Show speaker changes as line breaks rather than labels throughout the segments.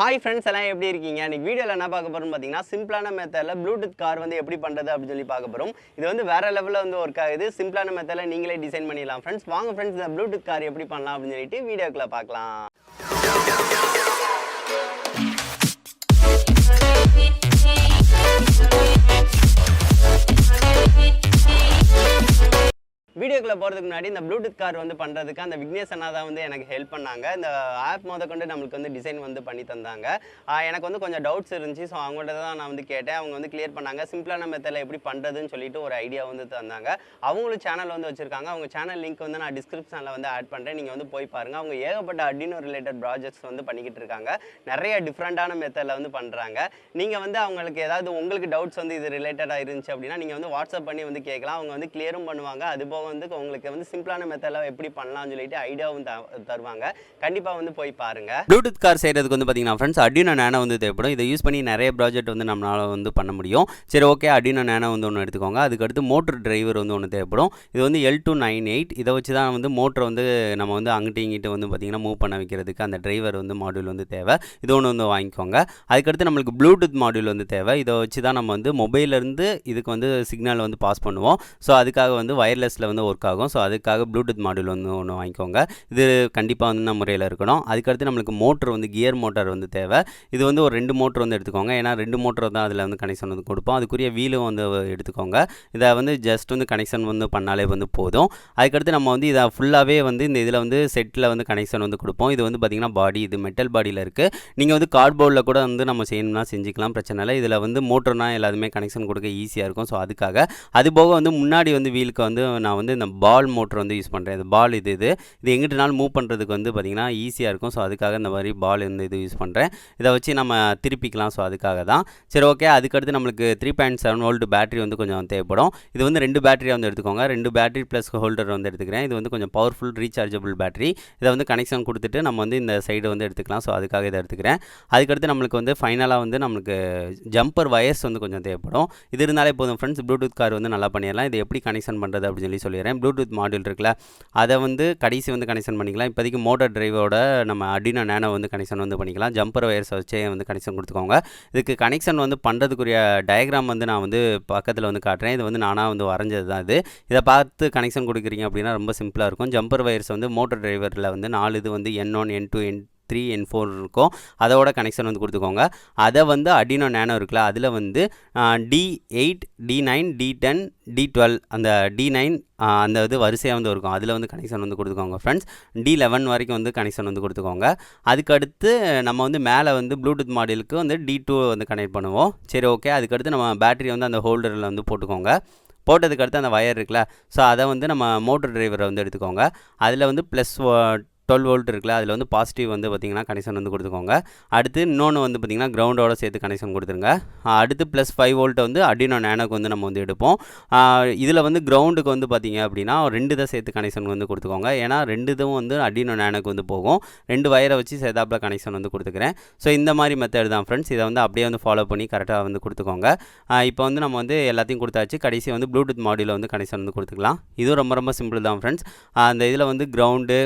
Hi friends எல்லாம் எப்படி இருக்கீங்க? இன்னைக்கு வீடியோவில் என்ன பார்க்க போகிறோம்னு பார்த்தீங்கன்னா சிம்பிளான மெத்தடில் ப்ளூடூத் கார் வந்து எப்படி பண்ணுறது அப்படின்னு சொல்லி பார்க்க போகிறோம். இது வந்து வேறு லெவலில் வந்து ஒர்க் ஆகுது. சிம்பிளான மெத்தடில் நீங்களே டிசைன் பண்ணிடலாம் ஃப்ரெண்ட்ஸ். வாங்க ஃப்ரெண்ட்ஸ், இந்த ப்ளூடூத் கார் எப்படி பண்ணலாம் அப்படின்னு சொல்லிட்டு வீடியோக்குள்ளே பார்க்கலாம். வீடியோக்குள்ளே போகிறதுக்கு முன்னாடி இந்த ப்ளூடூத் கார் வந்து பண்ணுறதுக்கு அந்த விக்னேஷ் அண்ணா தான் வந்து எனக்கு ஹெல்ப் பண்ணாங்க. இந்த ஆப் கொண்டு நம்மளுக்கு வந்து டிசைன் வந்து பண்ணி தந்தாங்க. எனக்கு வந்து கொஞ்சம் டவுட்ஸ் இருந்துச்சு. ஸோ அவங்கள்ட்ட தான் நான் வந்து கேட்டேன். அவங்க வந்து கிளியர் பண்ணாங்க. சிம்பிளான மெத்தடில் எப்படி பண்ணுறதுன்னு சொல்லிட்டு ஒரு ஐடியா வந்து தந்தாங்க. அவங்களும் சேனல் வந்து வச்சுருக்காங்க. அவங்க சேனல் லிங்க் வந்து நான் டிஸ்கிரிப்ஷனில் வந்து ஆட் பண்ணுறேன். நீங்கள் வந்து போய் பாருங்கள். அவங்க ஏகப்பட்ட அர்டினோ ரிலேட்டட் ப்ராஜெக்ட்ஸ் வந்து பண்ணிக்கிட்டு இருக்காங்க. நிறைய டிஃப்ரெண்ட்டான மெத்தடில் வந்து பண்ணுறாங்க. நீங்கள் வந்து அவங்களுக்கு ஏதாவது உங்களுக்கு டவுட்ஸ் வந்து இது ரிலேட்டடாக இருந்துச்சு அப்படின்னா நீங்கள் வந்து வாட்ஸ்அப் பண்ணி வந்து கேட்கலாம். அவங்க வந்து கிளியரும் பண்ணுவாங்க. அதுபோக வந்து உங்களுக்கு வந்து சிம்பிளான மெத்தடில் எப்படி பண்ணலாம்னு சொல்லிட்டு ஐடியாவும் தருவாங்க. கண்டிப்பாக வந்து போய் பாருங்க. ப்ளூடூத் கார் செய்கிறதுக்கு வந்து பார்த்தீங்கன்னா ஃப்ரெண்ட்ஸ் அர்டினோ நானோ வந்து தேவைப்படும். இதை யூஸ் பண்ணி நிறைய ப்ராஜெக்ட் வந்து நம்மளால் வந்து பண்ண முடியும். சரி, ஓகே, அர்டினோ நானோ வந்து ஒன்று எடுத்துக்கோங்க. அதுக்கடுத்து மோட்டர் டிரைவர் வந்து ஒன்று தேவைப்படும். இது வந்து L298. இதை வச்சு தான் வந்து மோட்டரை வந்து நம்ம வந்து அங்கிட்டு இங்கிட்டு வந்து பார்த்திங்கன்னா மூவ் பண்ண வைக்கிறதுக்கு அந்த டிரைவர் வந்து மாடியூல் வந்து தேவை. இது ஒன்று வந்து வாங்கிக்கோங்க. அதுக்கடுத்து நம்மளுக்கு ப்ளூடூத் மாடியூல் வந்து தேவை. இதை வச்சு தான் நம்ம வந்து மொபைலேருந்து இதுக்கு வந்து சிக்னல் வந்து பாஸ் பண்ணுவோம். ஸோ அதுக்காக வந்து வயர்லெஸில் வந்து ஒர்க் ஆகும். ஸோ அதுக்காக ப்ளூடூத் மாடியூல் வந்து ஒன்று வாங்கிக்கோங்க. இது கண்டிப்பாக வந்து நம்ம முறையில் இருக்கணும். அதுக்கடுத்து நம்மளுக்கு மோட்டர் வந்து கியர் மோட்டார் வந்து தேவை. இது வந்து ஒரு 2 மோட்டர் வந்து எடுத்துக்கோங்க. ஏன்னா 2 மோட்டர் தான் அதில் வந்து கனெக்ஷன் வந்து கொடுப்போம். அதுக்குரிய வீலும் வந்து எடுத்துக்கோங்க. இதை வந்து ஜஸ்ட் வந்து கனெக்ஷன் வந்து பண்ணாலே வந்து போதும். அதுக்கடுத்து நம்ம வந்து இதை ஃபுல்லாகவே வந்து இந்த இதில் வந்து செட்டில் வந்து கனெக்ஷன் வந்து கொடுப்போம். இது வந்து பார்த்திங்கன்னா பாடி, இது மெட்டல் பாடியில் இருக்குது. நீங்கள் வந்து கார்ட்போர்டில் கூட வந்து நம்ம செய்யணும்னா செஞ்சுக்கலாம், பிரச்சனை இல்லை. இதில் வந்து மோட்டர்னால் எல்லாத்துமே கனெக்ஷன் கொடுக்க ஈஸியாக இருக்கும். ஸோ அதுக்காக அதுபோக வந்து முன்னாடி வந்து வீலுக்கு வந்து நான் வந்து இந்த பால் மோட்டர் வந்து யூஸ் பண்ணுறேன். இது பால் இது எங்கிட்டனாலும் மூவ் பண்ணுறதுக்கு வந்து பார்த்திங்கன்னா ஈஸியாக இருக்கும். ஸோ அதுக்காக இந்த மாதிரி பால் இந்த இது யூஸ் பண்ணுறேன். இதை வச்சு நம்ம திருப்பிக்கலாம். ஸோ அதுக்காக தான். சரி, ஓகே. அதுக்கடுத்து நம்மளுக்கு 3.7 வோல்ட் பேட்டரி வந்து கொஞ்சம் தேவைப்படும். இது வந்து 2 பேட்டரியாக வந்து எடுத்துக்கோங்க. 2 பேட்டரி ப்ளஸ் ஹோல்டர் வந்து எடுத்துக்கிறேன். இது வந்து கொஞ்சம் பவர்ஃபுல் ரீசார்ஜபிள் பேட்டரி. இதை வந்து கனெக்ஷன் கொடுத்துட்டு நம்ம வந்து இந்த சைடு வந்து எடுத்துக்கலாம். ஸோ அதுக்காக இதை எடுத்துக்கிறேன். அதுக்கடுத்து நம்மளுக்கு வந்து ஃபைனலாக வந்து நம்மளுக்கு ஜம்பர் வயர்ஸ் வந்து கொஞ்சம் தேவைப்படும். இது இருந்தாலே போதும் ஃப்ரெண்ட்ஸ், ப்ளூடூத் கார் வந்து நல்லா பண்ணிடலாம். இது எப்படி கனெக்ஷன் பண்ணுறது அப்படின்னு சொல்லிடுறேன். ப்ளூடூத் மாடியூல் இருக்குல்ல, அதை வந்து கடைசி வந்து கனெக்ஷன் பண்ணிக்கலாம். இப்போதைக்கு மோட்டர் டிரைவோட நம்ம அர்டினோ நானோ வந்து கனெக்ஷன் வந்து பண்ணிக்கலாம். ஜம்பர் வயர்ஸ் வச்சே வந்து கனெக்ஷன் கொடுத்துக்கோங்க. இதுக்கு கனெக்ஷன் வந்து பண்ணுறதுக்குரிய டயக்ராம் வந்து நான் வந்து பக்கத்தில் வந்து காட்டுறேன். இது வந்து நானாக வந்து வரைஞ்சது தான். இதை பார்த்து கனெக்ஷன் கொடுக்குறீங்க அப்படின்னா ரொம்ப சிம்பிளாக இருக்கும். ஜம்பர் வயர்ஸ் வந்து மோட்டர் டிரைவரில் வந்து 4 இது வந்து N1 N2 N3 N4 இருக்கும். அதோட கனெக்ஷன் வந்து கொடுத்துக்கோங்க. அதை வந்து அர்டினோ நானோ இருக்குல்ல, அதில் வந்து D8 D9 D10 D12 அந்த D9 அந்த இது வரிசையாக வந்து இருக்கும். அதில் வந்து கனெக்ஷன் வந்து கொடுத்துக்கோங்க ஃப்ரெண்ட்ஸ். D11 வரைக்கும் வந்து கனெக்ஷன் வந்து கொடுத்துக்கோங்க. அதுக்கடுத்து நம்ம வந்து மேலே வந்து ப்ளூடூத் மாடியூலுக்கு வந்து D2 வந்து கனெக்ட் பண்ணுவோம். சரி, ஓகே. அதுக்கடுத்து நம்ம பேட்டரி வந்து அந்த ஹோல்டரில் வந்து போட்டுக்கோங்க. போட்டதுக்கடுத்து அந்த வயர் இருக்குல்ல, ஸோ அதை வந்து நம்ம மோட்டர் டிரைவரை வந்து எடுத்துக்கோங்க. அதில் வந்து ப்ளஸ் 12 வோல்ட் இருக்குல்ல, அதில் வந்து பாசிட்டிவ் வந்து பார்த்திங்கன்னா கனெக்ஷன் வந்து கொடுத்துக்கோங்க. அடுத்து இன்னொன்று வந்து பார்த்திங்கன்னா கிரவுண்டோட சேர்த்து கனெக்ஷன் கொடுத்துருங்க. அடுத்து ப்ளஸ் 5 வோல்ட் வந்து அர்டினோ நானோக்கு வந்து நம்ம வந்து எடுப்போம். இதில் வந்து கிரவுண்டுக்கு வந்து பார்த்திங்க அப்படின்னா 2 தான் சேர்த்து கனெக்ஷன் வந்து கொடுத்துக்கோங்க. ஏன்னா 2 இதுவும் வந்து அர்டினோ நானோக்கு வந்து போகும். 2 வயரை வச்சு சேர்த்தாப்பில் கனெக்ஷன் வந்து கொடுத்துக்கிறேன். ஸோ இந்த மாதிரி மெத்தட் தான் ஃப்ரெண்ட்ஸ். இதை வந்து அப்படியே வந்து ஃபாலோ பண்ணி கரெக்டாக வந்து கொடுத்துக்கோங்க. இப்போ வந்து நம்ம வந்து எல்லாத்தையும் கொடுத்தாச்சு. கடைசி வந்து ப்ளூடூத் மாடியூலில் வந்து கனெக்ஷன் வந்து கொடுத்துக்கலாம். இதுவும் ரொம்ப ரொம்ப சிம்பிள் தான் ஃப்ரெண்ட்ஸ். அந்த இதில் வந்து கிரவுண்டு,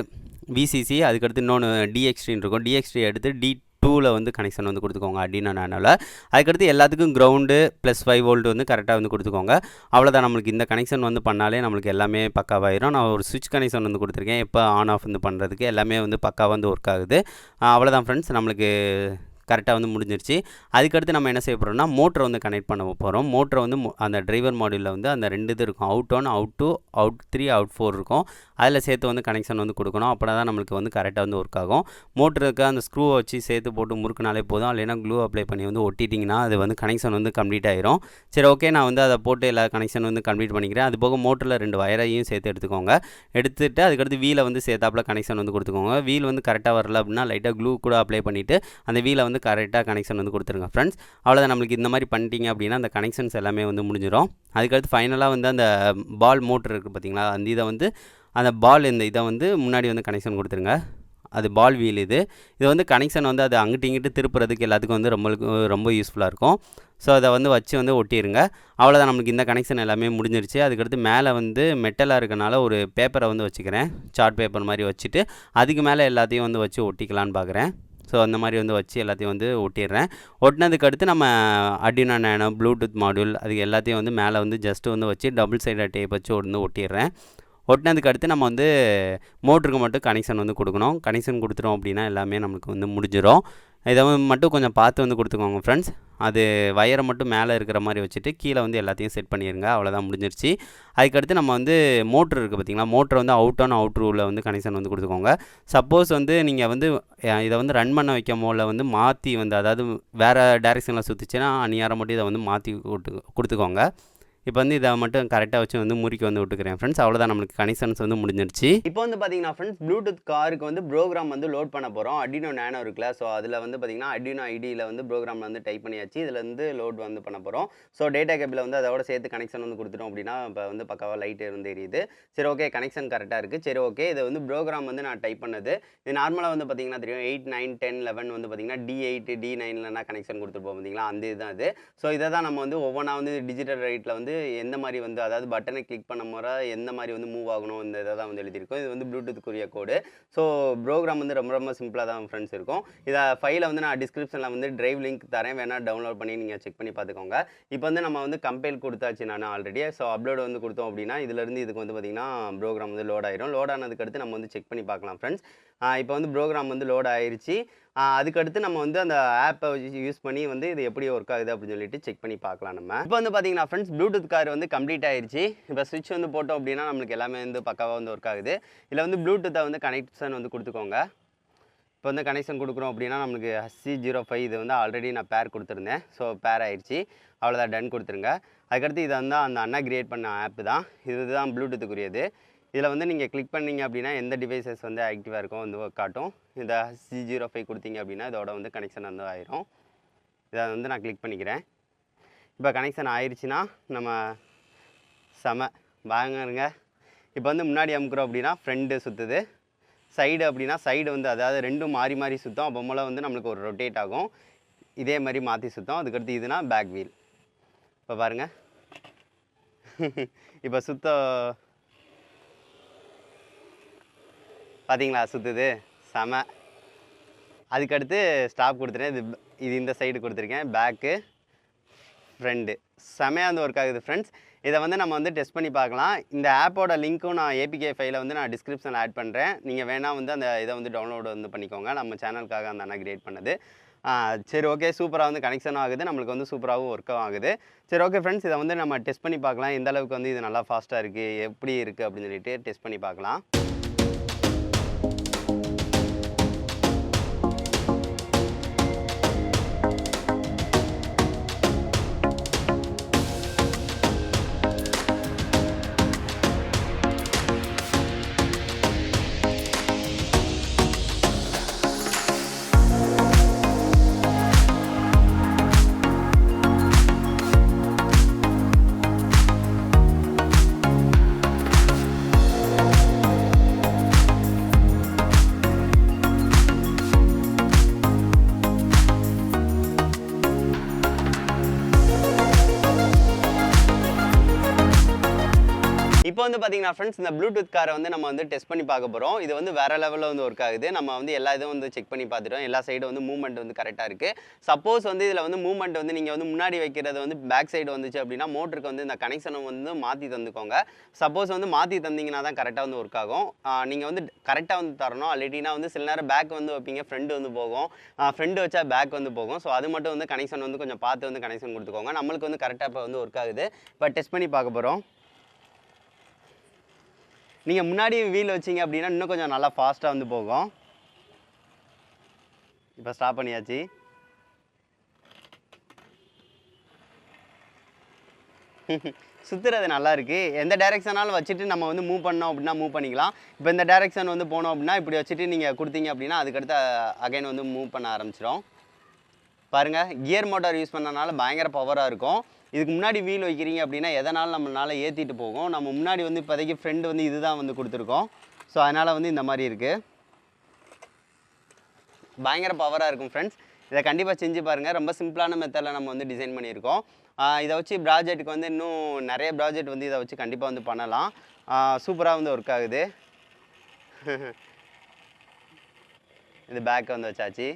VCC, அதுக்கடுத்து இன்னொன்று DXT இருக்கும். DXT எடுத்து D2ல் வந்து கனெக்ஷன் வந்து கொடுத்துக்கோங்க அர்டினோ நானோவில். அதுக்கடுத்து எல்லாத்துக்கும் கிரவுண்டு ப்ளஸ் 5 வோல்ட் வந்து கரெக்டாக வந்து கொடுத்துக்கோங்க. அவ்வளோதான். நம்மளுக்கு இந்த கனெக்ஷன் வந்து பண்ணாலே நம்மளுக்கு எல்லாமே பக்காவாயிரும். நான் ஒரு சுவிட்ச் கனெக்ஷன் வந்து கொடுத்துருக்கேன். எப்போ ஆன் ஆஃப் வந்து பண்ணுறதுக்கு எல்லாமே வந்து பக்காவாக வந்து ஒர்க் ஆகுது. அவ்வளோதான் ஃப்ரெண்ட்ஸ், நம்மளுக்கு கரெக்டாக வந்து முடிஞ்சிருச்சு. அதுக்கடுத்து நம்ம என்ன செய்ய போகிறோம்னா மோட்டரை வந்து கனெக்ட் பண்ண போகிறோம். மோட்டரை வந்து அந்த டிரைவர் மாடியூலில் வந்து அந்த 2 இது இருக்கும். Out 1 Out 2 Out 3 Out 4 இருக்கும். அதில் சேர்த்து வந்து கனெக்ஷன் வந்து கொடுக்கணும். அப்படின்னா தான் நம்மளுக்கு வந்து கரெக்டாக வந்து ஒர்க் ஆகும். மோட்டருக்கு அந்த ஸ்க்ரூவை வச்சு சேர்த்து போட்டு முறுக்குனாலே போதும். இல்லைன்னா க்ளூ அப்ளை பண்ணி வந்து ஒட்டிட்டிங்கன்னா அது வந்து கனெக்ஷன் வந்து கம்ப்ளீட் ஆயிரும். சரி, ஓகே. நான் வந்து அதை போட்டு எல்லா கனெக்ஷன் வந்து கம்ப்ளீட் பண்ணிக்கிறேன். அது போக மோட்டரில் 2 வயரையும் சேர்த்து எடுத்துக்கோங்க. எடுத்துகிட்டு அதுக்கடுத்து வீலை வந்து சேர்த்தாப்பில் கனெக்ஷன் வந்து கொடுத்துக்கோங்க. வீல் வந்து கரெக்டாக வரல அப்படின்னா லைட்டாக க்ளூ கூட அப்ளை பண்ணிவிட்டு அந்த வீலை வந்து கரெக்டாக கனெக்ஷன் வந்து கொடுத்துருங்க ஃப்ரெண்ட்ஸ். அவ்வளோதான். நம்மளுக்கு இந்த மாதிரி பண்ணிட்டீங்க அப்படின்னா அந்த கனெக்ஷன்ஸ் எல்லாமே வந்து முடிஞ்சிடும். அதுக்கடுத்து ஃபைனலாக வந்து அந்த பால் மோட்டர் இருக்குது பார்த்தீங்களா, அந்த இதை வந்து அந்த பால் இந்த இதை வந்து முன்னாடி வந்து கனெக்ஷன் கொடுத்துருங்க. அது பால் வீல் இது வந்து கனெக்ஷன் வந்து அது அங்கிட்டு இங்கிட்டு திருப்புறதுக்கு எல்லாத்துக்கும் வந்து ரொம்ப யூஸ்ஃபுல்லாக இருக்கும். ஸோ அதை வந்து வச்சு வந்து ஒட்டிடுங்க. அவ்வளோதான். நம்மளுக்கு இந்த கனெக்ஷன் எல்லாமே முடிஞ்சிருச்சு. அதுக்கடுத்து மேலே வந்து மெட்டலாக இருக்கனால ஒரு பேப்பரை வந்து வச்சுக்கிறேன். சார்ட் பேப்பர் மாதிரி வச்சுட்டு அதுக்கு மேலே எல்லாத்தையும் வந்து வச்சு ஒட்டிக்கலான்னு பார்க்குறேன்.
ஸோ அந்த மாதிரி வந்து வச்சு எல்லாத்தையும் வந்து ஒட்டிடுறேன். ஒட்டினதுக்கு அடுத்து நம்ம Arduino Nano ப்ளூடூத் மாடியூல் அது எல்லாத்தையும் வந்து மேலே வந்து ஜஸ்ட்டு வந்து வச்சு டபுள் சைடட் டேப் வச்சு வந்து ஒட்டிடுறேன். ஒட்டினதுக்கு அடுத்து நம்ம வந்து மோட்டருக்கு மட்டும் கனெக்ஷன் வந்து கொடுக்கணும். கனெக்ஷன் கொடுத்துட்டோம் அப்படின்னா எல்லாமே நமக்கு வந்து முடிஞ்சிடும். இதை மட்டும் கொஞ்சம் பார்த்து வந்து கொடுத்துக்கோங்க ஃப்ரெண்ட்ஸ். அது வயரை மட்டும் மேலே இருக்கிற மாதிரி வச்சுட்டு கீழே வந்து எல்லாத்தையும் செட் பண்ணிடுங்க. அவ்வளோதான், முடிஞ்சிருச்சு. அதுக்கடுத்து நம்ம வந்து மோட்ரு இருக்குது பார்த்திங்களா, மோட்ரு வந்து அவுட் ஆன் அவுட் ரூவில் வந்து கனெக்ஷன் வந்து கொடுத்துக்கோங்க. சப்போஸ் வந்து நீங்கள் வந்து இதை வந்து ரன் பண்ண வைக்கும் போல வந்து மாற்றி வந்து அதாவது வேறு டைரெக்ஷனில் சுற்றிச்சுன்னா அந்நேரம் மட்டும் இதை வந்து மாற்றி கொடுத்துக்கோங்க. இப்போ வந்து இதை மட்டும் கரெக்டாக வச்சு வந்து முறுக்கி வந்து விட்டுக்கிறேன் ஃப்ரெண்ட்ஸ். அவ்வளோதான், நம்மளுக்கு கனெக்ஷன்ஸ் வந்து முடிஞ்சிருச்சு.
இப்போ வந்து பார்த்தீங்கன்னா ஃப்ரெண்ட்ஸ், ப்ளூடூத் காருக்கு வந்து ப்ரோக்ராம் வந்து லோட் பண்ண போகிறோம். Arduino Nano இருக்குல்ல, ஸோ அதில் வந்து பார்த்தீங்கன்னா Arduino IDEயில் வந்து ப்ரோக்ராம் வந்து டைப் பண்ணியாச்சு. இதில் வந்து லோட் வந்து பண்ண போகிறோம். ஸோ டேட்டா கேபிள் வந்து அதோட சேர்த்து கனெக்ஷன் வந்து கொடுத்துட்டோம் அப்படின்னா இப்போ வந்து பக்காவாக லைட் வந்து எரியுது. சரி ஓகே, கனெக்ஷன் கரெக்டாக இருக்குது. சரி ஓகே, இது வந்து ப்ரோக்ராம் வந்து நான் டைப் பண்ணது. இது நார்மலாக வந்து பார்த்தீங்கன்னா தெரியும் 8, 9, 10, 11 வந்து பார்த்தீங்கன்னா D8, D9லனா கனெக்ஷன் கொடுத்துருப்போம் பார்த்தீங்களா, அந்த இதுதான் இது. ஸோ இதை தான் நம்ம வந்து ஒவ்வொன்றா வந்து டிஜிட்டல் ரைட்டில் வந்து எந்த மாதிரி வந்து அதாவது பட்டனை கிளிக் பண்ண முறை எந்த மாதிரி வந்து மூவ் ஆகணும் இந்த இதை தான் வந்து எழுதியிருக்கோம். இது வந்து ப்ளூடூத்துக்குரிய கோடு. ஸோ ப்ரோக்ராம் வந்து ரொம்ப ரொம்ப சிம்பிளாக தான் ஃப்ரெண்ட்ஸ் இருக்கும். இதை ஃபைலை வந்து நான் டிஸ்கிரிப்ஷனில் வந்து டிரைவ் லிங்க் தரேன், வேணால் டவுன்லோட் பண்ணி நீங்கள் செக் பண்ணி பார்த்துக்கோங்க. இப்போ வந்து நம்ம வந்து கம்பைல் கொடுத்தாச்சு நான் ஆல்ரெடி. ஸோ அப்லோட் வந்து கொடுத்தோம் அப்படின்னா இதுலேருந்து இதுக்கு வந்து பார்த்திங்கன்னா ப்ரோக்ராம் வந்து லோட் ஆயிரும். லோட் ஆனதுக்கு அடுத்து நம்ம வந்து செக் பண்ணி பார்க்கலாம் ஃப்ரெண்ட்ஸ். இப்போ வந்து ப்ரோக்ராம் வந்து லோட் ஆயிடுச்சு. அதுக்கடுத்து நம்ம வந்து அந்த ஆப்பை யூஸ் பண்ணி வந்து இது எப்படி ஒர்க் ஆகுது அப்படின்னு சொல்லிட்டு செக் பண்ணி பார்க்கலாம். நம்ம இப்போ வந்து பார்த்தீங்கன்னா ஃப்ரெண்ட்ஸ், ப்ளூடூத் கார் வந்து கம்ப்ளீட் ஆயிடுச்சு. இப்போ ஸ்விட்ச் வந்து போட்டோம் அப்படின்னா நம்மளுக்கு எல்லாமே வந்து பக்காவாக வந்து ஒர்க் ஆகுது. இதில் வந்து ப்ளூடூத்தை வந்து கனெக்ஷன் வந்து கொடுத்துக்கோங்க. இப்போ வந்து கனெக்ஷன் கொடுக்குறோம் அப்படின்னா நம்மளுக்கு C05 இது வந்து ஆல்ரெடி நான் பேர் கொடுத்துருந்தேன். ஸோ பேர் ஆயிடுச்சு. அவ்வளோதான், டன் கொடுத்துருங்க. அதுக்கடுத்து இதை வந்து அந்த அண்ணா கிரியேட் பண்ண ஆப்பு தான், இதுதான் ப்ளூடூத்துக்குரியது. இதில் வந்து நீங்கள் கிளிக் பண்ணிங்க அப்படின்னா எந்த டிவைசஸ் வந்து ஆக்டிவாக இருக்கும் வந்து காட்டும். இந்த C05 கொடுத்தீங்க அப்படின்னா இதோட வந்து கனெக்ஷன் வந்து ஆயிரும். இதை வந்து நான் கிளிக் பண்ணிக்கிறேன். இப்போ கனெக்ஷன் ஆயிடுச்சுன்னா நம்ம வாங்குங்க. இப்போ வந்து முன்னாடி அமுக்குறோம் அப்படின்னா ஃப்ரண்ட்டு சுற்றுது, சைடு அப்படின்னா சைடு வந்து அதாவது ரெண்டும் மாறி மாறி சுற்றும். அப்போ மூலம் வந்து நம்மளுக்கு ஒரு ரொட்டேட் ஆகும். இதே மாதிரி மாற்றி சுற்றும். அதுக்கடுத்து இதுனா பேக் வீல். இப்போ பாருங்கள், இப்போ பார்த்தீங்களா சுற்றுது, செம. அதுக்கடுத்து ஸ்டாப் கொடுத்துட்டேன். இது இந்த சைடு கொடுத்துருக்கேன், பேக்கு ஃப்ரெண்டு. செமையாக வந்து ஒர்க் ஆகுது ஃப்ரெண்ட்ஸ். இதை வந்து நம்ம வந்து டெஸ்ட் பண்ணி பார்க்கலாம். இந்த ஆப்போட லிங்க்கும் நான் APK ஃபைலை வந்து நான் டிஸ்கிரிப்ஷனில் ஆட் பண்ணுறேன். நீங்கள் வேணால் வந்து அந்த இதை வந்து டவுன்லோடு வந்து பண்ணிக்கோங்க. நம்ம சேனலுக்காக அந்த அண்ணா கிரியேட் பண்ணது. சரி ஓகே, சூப்பராக வந்து கனெக்ஷனும் ஆகுது, நம்மளுக்கு வந்து சூப்பராகவும் ஒர்க்கும் ஆகுது. சரி ஓகே ஃப்ரெண்ட்ஸ், இதை வந்து நம்ம டெஸ்ட் பண்ணி பார்க்கலாம். எந்த அளவுக்கு வந்து இது நல்லா ஃபாஸ்ட்டாக இருக்குது, எப்படி இருக்குது அப்படின்னு சொல்லிட்டு டெஸ்ட் பண்ணி பார்க்கலாம். இப்போ வந்து பார்த்தீங்கன்னா ஃப்ரெண்ட்ஸ், இந்த ப்ளூடூத் காரை வந்து நம்ம வந்து டெஸ்ட் பண்ணி பார்க்க போகிறோம். இது வந்து வேறு லெவலில் வந்து ஒர்க் ஆகுது. நம்ம வந்து எல்லா இதுவும் வந்து செக் பண்ணி பார்த்துட்டோம். எல்லா சைடும் வந்து மூவ்மெண்ட் வந்து கரெக்டாக இருக்குது. சப்போஸ் வந்து இதில் வந்து மூவ்மெண்ட் வந்து நீங்கள் வந்து முன்னாடி வைக்கிறது வந்து பேக் சைடு வந்துச்சு அப்படின்னா மோட்டருக்கு வந்து இந்த கனெக்ஷனை வந்து மாற்றி தந்துக்கோங்க. சப்போஸ் வந்து மாற்றி தந்தீங்கன்னா தான் கரெக்டாக வந்து ஒர்க் ஆகும். நீங்கள் வந்து கரெக்டாக வந்து தரணும். அல்லட்டினா வந்து சில நேரம் பேக் வந்து வைப்பீங்க, ஃப்ரெண்டு வந்து போகும், ஃப்ரெண்டு வச்சா பேக் வந்து போகும். ஸோ அது மட்டும் வந்து கனெக்ஷன் வந்து கொஞ்சம் பார்த்து வந்து கனெக்ஷன் கொடுத்துக்கோங்க. நம்மளுக்கு வந்து கரெக்டாக இப்போ வந்து ஒர்க் ஆகுது. இப்போ டெஸ்ட் பண்ணி பார்க்க போகிறோம். நீங்கள் முன்னாடி வீல் வச்சிங்க அப்படின்னா இன்னும் கொஞ்சம் நல்லா ஃபாஸ்ட்டாக வந்து போகும். இப்போ ஸ்டாப் பண்ணியாச்சு. சுற்றுறது நல்லா இருக்குது. எந்த டைரெக்ஷனாலும் வச்சுட்டு நம்ம வந்து மூவ் பண்ணோம் அப்படின்னா மூவ் பண்ணிக்கலாம். இப்போ இந்த டைரெக்ஷன் வந்து போனோம் அப்படின்னா இப்படி வச்சுட்டு நீங்கள் கொடுத்தீங்க அப்படின்னா அதுக்கடுத்து அகைன் வந்து மூவ் பண்ண ஆரம்பிச்சிடும். பாருங்கள், கியர் மோட்டார் யூஸ் பண்ணனால பயங்கர பவராக இருக்கும். இதுக்கு முன்னாடி வீல் வைக்கிறீங்க அப்படின்னா எதனாலும் நம்மளால் ஏற்றிட்டு போகும். நம்ம முன்னாடி வந்து இப்போதைக்கு ஃப்ரெண்டு வந்து இதுதான் வந்து கொடுத்துருக்கோம். ஸோ அதனால் வந்து இந்த மாதிரி இருக்குது. பயங்கர பவராக இருக்கும் ஃப்ரெண்ட்ஸ். இதை கண்டிப்பாக செஞ்சு பாருங்கள். ரொம்ப சிம்பிளான மெத்தடில் நம்ம வந்து டிசைன் பண்ணியிருக்கோம். இதை வச்சு ப்ராஜெக்ட்டுக்கு வந்து இன்னும் நிறைய ப்ராஜெக்ட் வந்து இதை வச்சு கண்டிப்பாக வந்து பண்ணலாம். சூப்பராக வந்து ஒர்க் ஆகுது. இது பேக் வந்து வச்சாச்சு.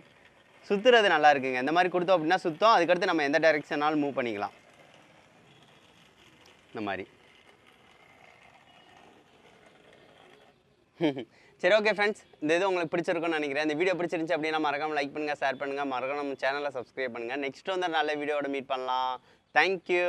சுற்றுறது நல்லா இருக்குங்க. இந்த மாதிரி கொடுத்தோம் அப்படின்னா சுத்தம். அதுக்கடுத்து நம்ம எந்த டைரெக்ஷனாலும் மூவ் பண்ணிக்கலாம். இந்த மாதிரி. சரி, ஓகே ஃப்ரெண்ட்ஸ், இந்த இது உங்களுக்கு பிடிச்சிருக்கும்னு நினைக்கிறேன். இந்த வீடியோ பிடிச்சிருந்துச்சு அப்படின்னா மறக்காமல் லைக் பண்ணுங்கள், ஷேர் பண்ணுங்கள், மறக்காம நம்ம சேனலை சப்ஸ்கிரைப் பண்ணுங்கள். நெக்ஸ்ட் வந்து நல்ல வீடியோவோட மீட் பண்ணலாம். தேங்க்யூ.